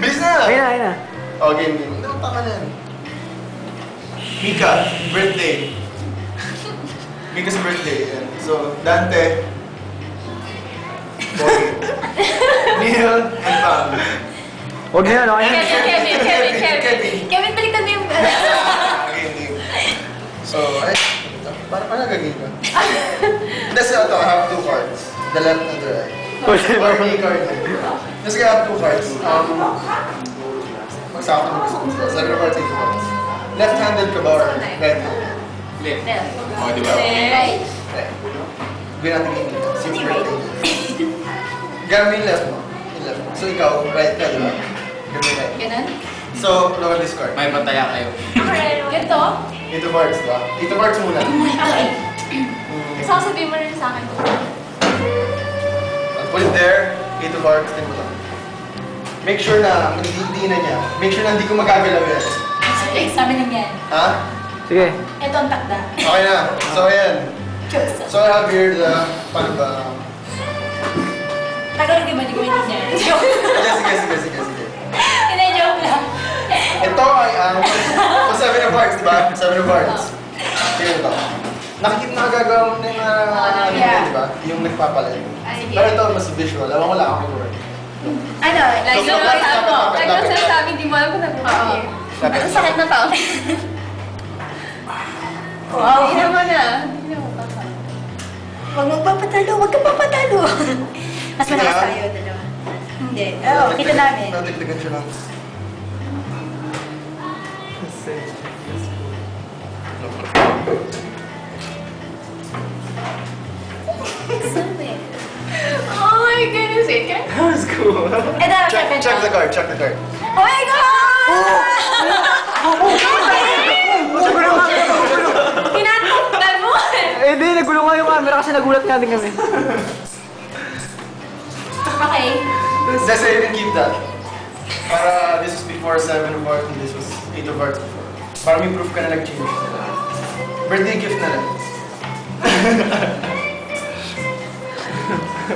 Bilis na! Ayun na. Oh, game. Hindi, tama na yan. Mika, birthday. Mika's birthday. Yan. So, Dante. Boy. Neil and Pam. Huwag na yan, okay? Kevin, baliktad mo yung... Game. So, ay, paano nagagame ka? Kasi ito, I have 2 cards. The left and the right. Or any card na. Kasi I have 2 cards. Magsakot mo gusto. Sabi na cards, 8 cards. Left-handed ka ba or right-handed? Left. Oh, di ba? Right. Right. Gawin natin game nito. Since birthday. Gamit yung left mo. Yung left mo. So ikaw, right ka, di ba? Gamit right. Ganun? So, look at this card. May pataya kayo. Ganito? 8 cards, di ba? 8 cards muna. Okay. Sasabihin mo rin sa akin. I'll put it there. 8 cards. Tingnan mo lang. Make sure na hindi na niya. Make sure na hindi ko magagalaw yan. Examine lang yan. Ha? Sige. Ito ang takda. Okay na. So, ayan. So, I have here the... Paano ba? Tagalog di ba? Hindi ko maintindihan. Joke. Sige. Hindi, joke lang. Ito ay ang... So, 7 of hearts, diba? 7 of hearts. Sige ito. Nakikita na gagawa mo na yung yeah. diba? Yung nagpapalit. Ay, Pero ito, mas visual. Alam ko lang ako yung word. Ano? Like, So, lapit. nagsasabi, di mo alam kung nagpapalit. Ang sakit na tao. Wow. Hindi naman ah. Hindi naman papatalo. Huwag magpapatalo. Huwag kang papatalo. Mas malakas tayo, dalawa. Hindi. Oo, kita namin. Nadagdagan siya lang. Oh my goodness, wait, can I? That was cool. Check the card. Oh my God! Tinatakpan mo! Eh, hindi. Nagulo nga yung camera kasi nagulat nga din kami. Okay. That's why you can keep that. Para this was before 7 of hearts and this was 8 of hearts before. Para may proof ka na nag-change. Birthday gift na lang.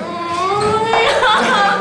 Oh my God!